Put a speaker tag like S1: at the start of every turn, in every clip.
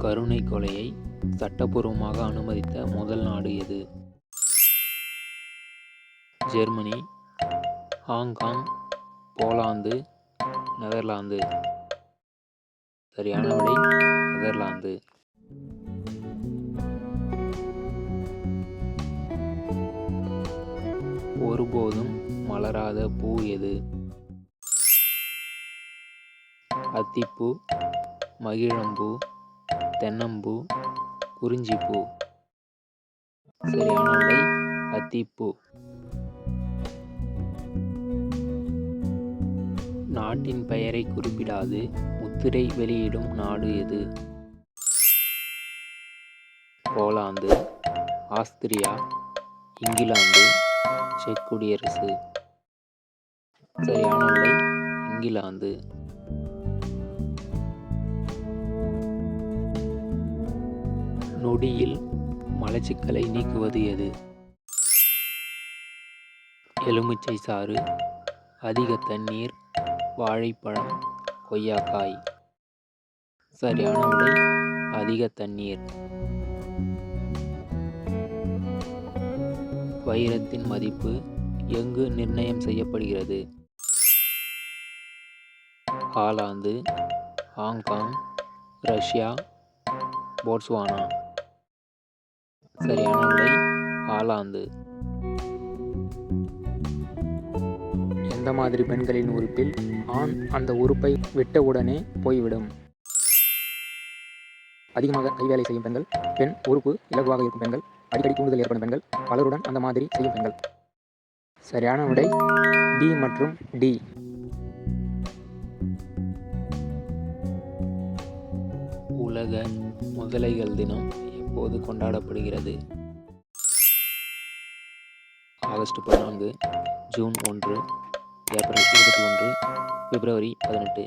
S1: கருணை கொலையை சட்டப்பூர்வமாக அனுமதித்த முதல் நாடு எது? Germany, Hong Kong, Poland, Netherlands. சரியான விடை நெதர்லாந்து. ஒருபோதும் மலராத பூ எது? அத்திப்பூ, மகிழம்பூ, தென்னம்பூ, குறிஞ்சிப்பூ. சரியான விடை அத்திப்பூ. நாட்டின் பெயரை குறிப்பிடாது முத்திரை வெளியிடும் நாடு எது? போலாந்து, ஆஸ்திரியா, இங்கிலாந்து, செக் குடியரசு. சரியான விடை இங்கிலாந்து. நொடியில் மலச்சிக்கலை நீக்குவது எது? எலுமிச்சை சாறு, அதிக தண்ணீர், வாழைப்பழம், கொய்யாக்காய். சரியான விடை அதிக தண்ணீர். வைரத்தின் மதிப்பு எங்கு நிர்ணயம் செய்யப்படுகிறது? Holland, Hong Kong, Russia, Botswana. சரியான விடை ஹாலாந்து. எந்த மாதிரி பெண்களின் உறுப்பில் ஆண் அந்த உறுப்பை விட்டவுடனே போய்விடும்? அதிகமாக கைவேலை செய்யும் பெண்கள், பெண் உறுப்பு இலகுவாக இருக்கும் பெண்கள், அடிக்கடி தூண்டுதல் ஏற்படும் பெண்கள், பலருடன் அந்த மாதிரி செய்யும் பெண்கள். சரியான விடை டி மற்றும் டி. உலக முதலைகள் தினம் எப்போது கொண்டாடப்படுகிறது? ஆகஸ்ட் 14, ஜூன் 1, ஏப்ரல் 21, பிப்ரவரி 18.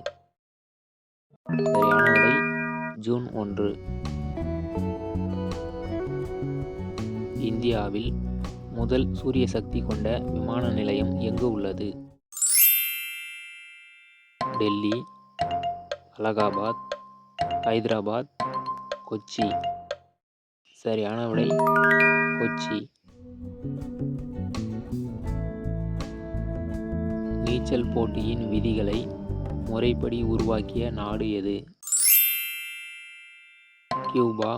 S1: சரியான விடை ஜூன் 1. இந்தியாவில் முதல் சூரிய சக்தி கொண்ட விமான நிலையம் எங்கு உள்ளது? டெல்லி, அலகாபாத், ஹைதராபாத், கொச்சி. சரியான விடை கொச்சி. நீச்சல் போட்டியின் விதிகளை முறைப்படி உருவாக்கிய நாடு எது? Cuba,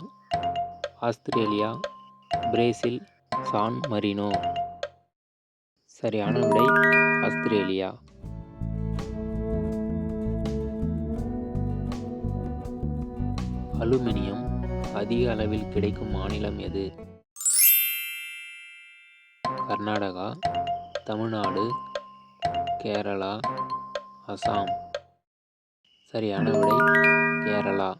S1: Australia, Brazil, San Marino. சரியான விடை ஆஸ்திரேலியா. அலுமினியம் அதிக அளவில் கிடைக்கும் மாநிலம் எது? கர்நாடகா, தமிழ்நாடு, கேரளா, அசாம். சரியான விடை கேரளா.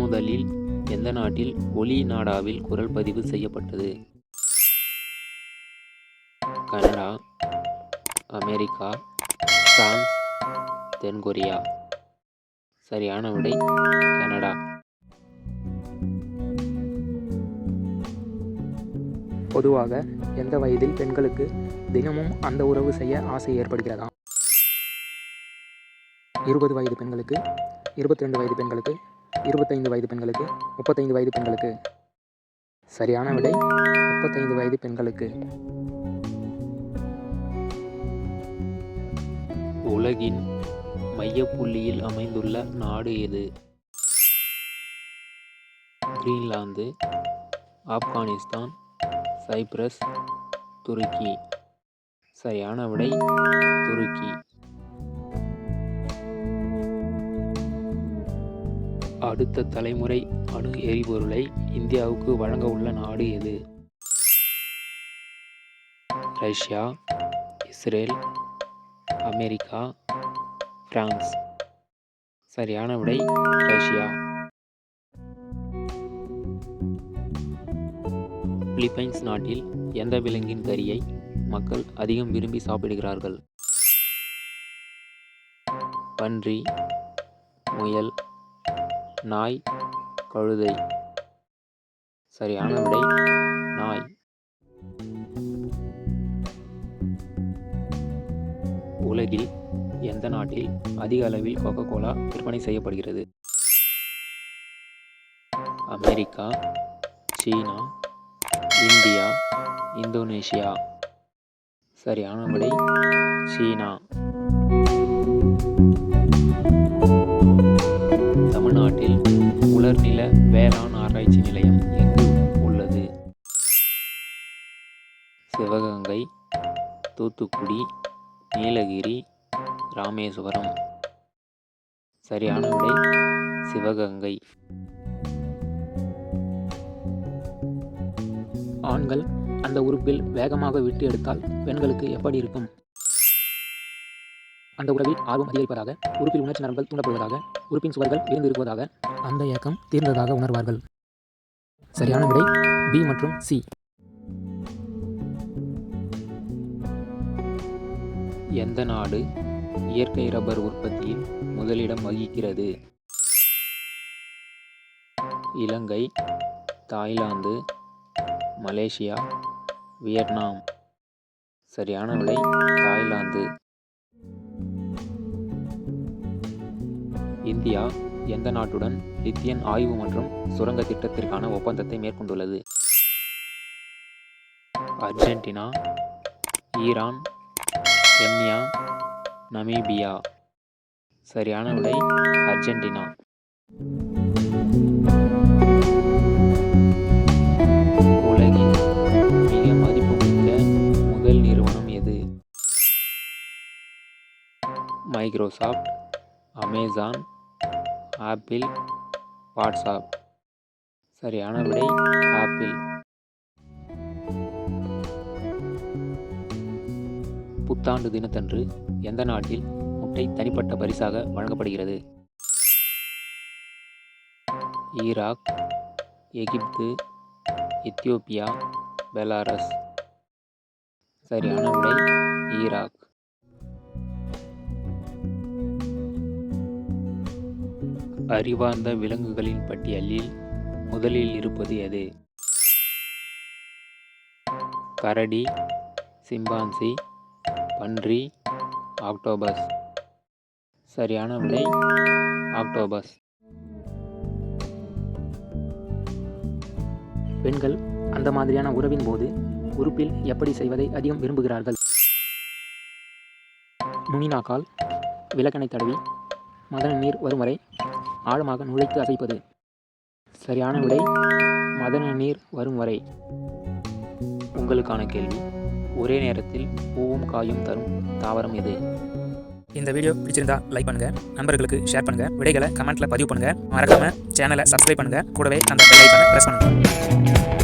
S1: முதலில் எந்த நாட்டில் ஒலி நாடாவில் குரல் பதிவு செய்யப்பட்டது? கனடா, அமெரிக்கா, பிரான்ஸ், தென்கொரியா. சரியான விடை கனடா. பொதுவாக எந்த வயதில் பெண்களுக்கு தினமும் அந்த உறவு செய்ய ஆசை ஏற்படுகிறதா? 20 வயது பெண்களுக்கு, 22 வயது பெண்களுக்கு, 25 வயது பெண்களுக்கு, 35 வயது பெண்களுக்கு. சரியான விடை 35 வயது பெண்களுக்கு. உலகின் மையப்புள்ளியில் அமைந்துள்ள நாடு எது? கிரீன்லாந்து, ஆப்கானிஸ்தான், சைப்ரஸ், துருக்கி. சரியான விடை துருக்கி. அடுத்த தலைமுறை அணு எரிபொருளை இந்தியாவுக்கு வழங்க உள்ள நாடு எது? Russia, Israel, America, France. சரியான விடை ரஷ்யா. பிலிப்பைன்ஸ் நாட்டில் எந்த விலங்கின் கறியை மக்கள் அதிகம் விரும்பி சாப்பிடுகிறார்கள்? பன்றி, முயல், நாய், கழுதை. சரியான விடை நாய். உலகில் எந்த நாட்டில் அதிக அளவில் கோகோ கோலா விற்பனை செய்யப்படுகிறது? அமெரிக்கா, சீனா, இந்தியா, இந்தோனேஷியா. சரியான விடை சீனா. தமிழ்நாட்டில் உலர்நில வேளாண் ஆராய்ச்சி நிலையம் எங்கு உள்ளது? சிவகங்கை, தூத்துக்குடி, நீலகிரி, ராமேஸ்வரம். சரியான விடை சிவகங்கை. ஆண்கள் அந்த உறுப்பில் வேகமாக விட்டு எடுத்தால் பெண்களுக்கு எப்படி இருக்கும்? அந்த உறவில் ஆர்வம் அதிகரிப்பதாக, உறுப்பில் உணர்ச்சி நரம்புகள் தூண்டப்படுவதாக, உறுப்பின் சுவர்கள் விரிந்து இருக்குவதாக, அந்த ஏக்கம் தீர்ந்ததாக உணர்வார்கள். சரியான விடை பி மற்றும் சி. எந்த நாடு இயற்கை ரப்பர் உற்பத்தியில் முதலிடம் வகிக்கிறது? இலங்கை, தாய்லாந்து, மலேசியா, வியட்நாம். சரியான விடை தாய்லாந்து. இந்தியா எந்த நாட்டுடன் லித்தியன் ஆய்வு மற்றும் சுரங்க திட்டத்திற்கான ஒப்பந்தத்தை மேற்கொண்டுள்ளது? Argentina, Iran, Kenya, Namibia. சரியான விடை அர்ஜென்டினா. உலகின் மிக மதிப்புமிக்க முதல் நிறுவனம் எது? Microsoft, Amazon, apple, WhatsApp. சரியான விடை ஆப்பிள். புத்தாண்டு தினத்தன்று எந்த நாட்டில் முட்டை தனிப்பட்ட பரிசாக வழங்கப்படுகிறது? ஈராக், எகிப்து, எத்தியோப்பியா, பெலாரஸ். சரியான விடை ஈராக். அறிவார்ந்த விலங்குகளின் பட்டியலில் முதலில் இருப்பது எது? கரடி, சிம்பான்சி, பன்றி, ஆக்டோபஸ். சரியான விடை ஆக்டோபஸ். பெண்கள் அந்த மாதிரியான உறவின் போது உறுப்பில் எப்படி செய்வதை அதிகம் விரும்புகிறார்கள்? நுனிநாக்கால், விளக்கெண்ணை தடவி, மதன நீர் வரும் வரை ஆழமாக நுழைத்து அசைப்பது. சரியான விடை மதன நீர் வரும் வரை. உங்களுக்கான கேள்வி: ஒரே நேரத்தில் பூவும் காயும் தரும் தாவரம் எது?
S2: இந்த வீடியோ பிடிச்சிருந்தா லைக் பண்ணுங்க, நண்பர்களுக்கு ஷேர் பண்ணுங்க, விடைகளை கமெண்ட்ல பதிவு பண்ணுங்க, மறக்காம சேனலை சப்ஸ்கிரைப் பண்ணுங்க, கூடவே அந்த பெல் ஐகானை பிரஸ் பண்ணுங்க.